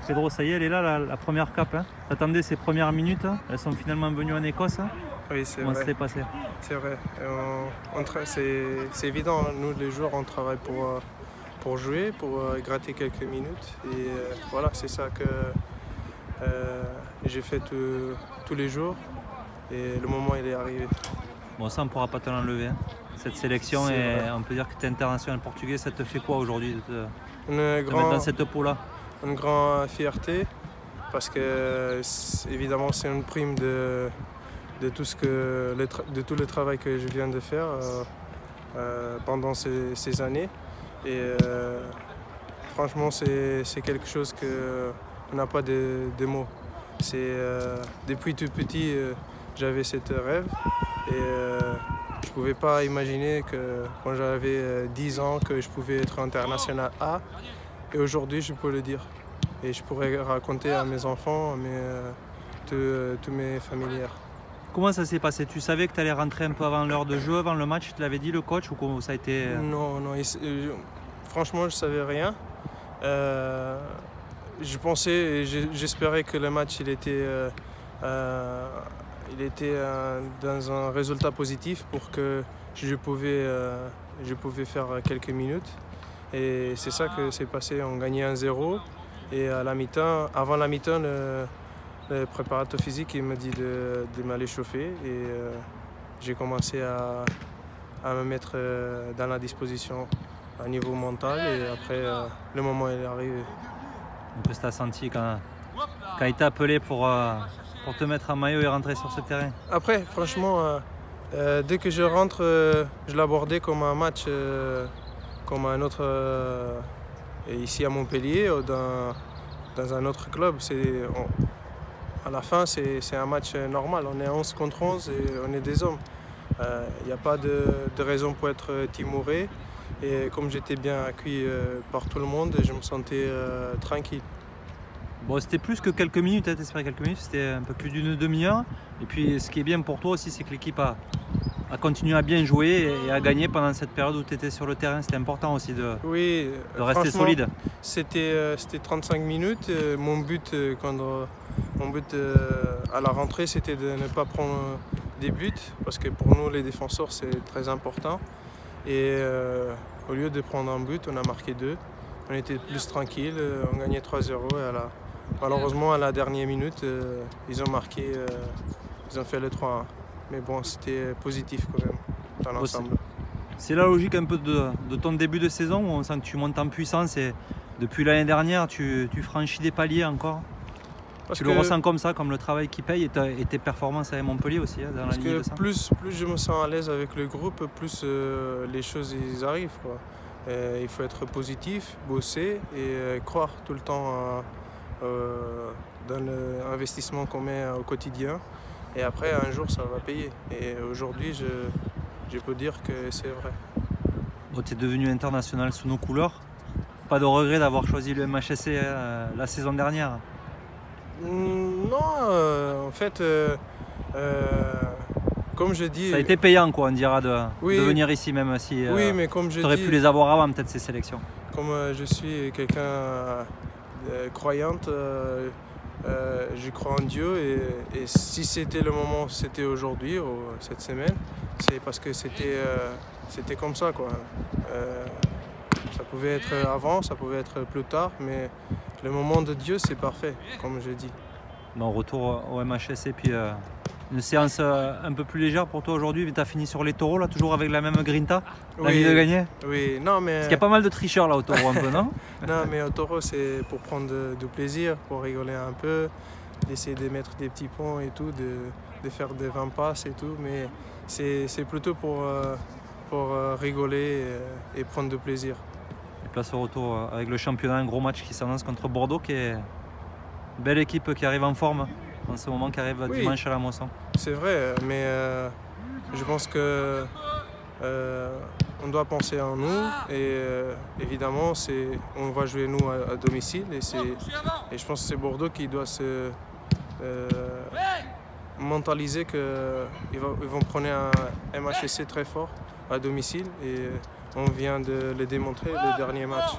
Pedro, ça y est, elle est là, la première cape. Hein. T'attendais ces premières minutes, hein. Elles sont finalement venues en Écosse. Hein. Oui, c'est vrai. Comment ça s'est passé? C'est vrai. C'est évident, nous les joueurs, on travaille pour jouer, pour gratter quelques minutes. Et voilà, c'est ça que j'ai fait tous les jours. Et le moment, il est arrivé. Bon, ça, on ne pourra pas te l'enlever. Hein. Cette sélection, et on peut dire que tu es international portugais, ça te fait quoi aujourd'hui de te mettre dans cette peau-là? Une grande fierté, parce que évidemment c'est une prime de tout le travail que je viens de faire pendant ces années. Et franchement, c'est quelque chose qu'on n'a pas de mots. Depuis tout petit, j'avais ce rêve. Et je ne pouvais pas imaginer que quand j'avais 10 ans que je pouvais être international A. Et aujourd'hui, je peux le dire. Et je pourrais raconter à mes enfants, tous mes familières. Comment ça s'est passé? Tu savais que tu allais rentrer un peu avant l'heure de jeu, avant le match? Tu te l'avais dit le coach ou comment ça a été? Non, franchement, je ne savais rien. Je pensais et j'espérais que le match il était dans un résultat positif pour que je pouvais faire quelques minutes. Et c'est ça que s'est passé. On gagnait 1-0 et à la mi-temps, avant la mi-temps, le préparateur physique il m'a dit de m'aller chauffer et j'ai commencé à me mettre dans la disposition à niveau mental et après le moment est arrivé. Tu as senti quand il t'a appelé pour te mettre en maillot et rentrer sur ce terrain? Après, franchement, dès que je rentre, je l'abordais comme un match, comme un autre ici à Montpellier ou dans un autre club. À la fin, c'est un match normal. On est 11 contre 11 et on est des hommes. Il n'y a pas de raison pour être timoré. Et comme j'étais bien accueilli par tout le monde, je me sentais tranquille. Bon, c'était plus que quelques minutes, hein, t'espères quelques minutes, c'était un peu plus d'une demi-heure. Et puis ce qui est bien pour toi aussi, c'est que l'équipe a continué à bien jouer et à gagner pendant cette période où tu étais sur le terrain. C'était important aussi de rester solide. C'était 35 minutes. Mon but à la rentrée, c'était de ne pas prendre des buts, parce que pour nous, les défenseurs, c'est très important. Et au lieu de prendre un but, on a marqué 2. On était plus tranquille, on gagnait 3-0 et malheureusement à la dernière minute, ils ont marqué, ils ont fait le 3-1. Mais bon, c'était positif quand même dans l'ensemble. C'est la logique un peu de ton début de saison où on sent que tu montes en puissance et depuis l'année dernière, tu franchis des paliers encore. Tu le ressens comme ça, comme le travail qui paye et tes performances avec Montpellier aussi, hein, dans la ligne de ça. Plus je me sens à l'aise avec le groupe, plus les choses ils arrivent, quoi. Il faut être positif, bosser et croire tout le temps dans l'investissement qu'on met au quotidien. Et après, un jour, ça va payer. Et aujourd'hui, je peux dire que c'est vrai. Bon, tu es devenu international sous nos couleurs. Pas de regret d'avoir choisi le MHSC la saison dernière? Non, en fait, comme je dis... Ça a été payant, quoi, on dira, de venir ici, même si mais comme je tu aurais dis, pu les avoir avant, peut-être, ces sélections. Comme je suis quelqu'un croyante, je crois en Dieu et si c'était le moment, c'était aujourd'hui, cette semaine, c'est parce que c'était comme ça, quoi. Ça pouvait être avant, ça pouvait être plus tard, mais le moment de Dieu, c'est parfait, comme je dis. Bon, retour au MHSC et puis une séance un peu plus légère pour toi aujourd'hui. Tu as fini sur les taureaux, là, toujours avec la même grinta, l'envie de gagner? Oui, non, mais... Parce qu'il y a pas mal de tricheurs là au taureau, un peu, non? Non, mais au taureau, c'est pour prendre du plaisir, pour rigoler un peu, d'essayer de mettre des petits ponts et tout, de faire des 20 passes et tout, mais c'est plutôt pour rigoler et prendre du plaisir. Et place au retour avec le championnat, un gros match qui s'annonce contre Bordeaux, qui est une belle équipe qui arrive en forme en ce moment, qui arrive dimanche à la Moisson. C'est vrai, mais je pense que on doit penser en nous et évidemment on va jouer nous à domicile et je pense que c'est Bordeaux qui doit se mentaliser qu'ils vont prendre un MHSC très fort à domicile et on vient de le démontrer le dernier match.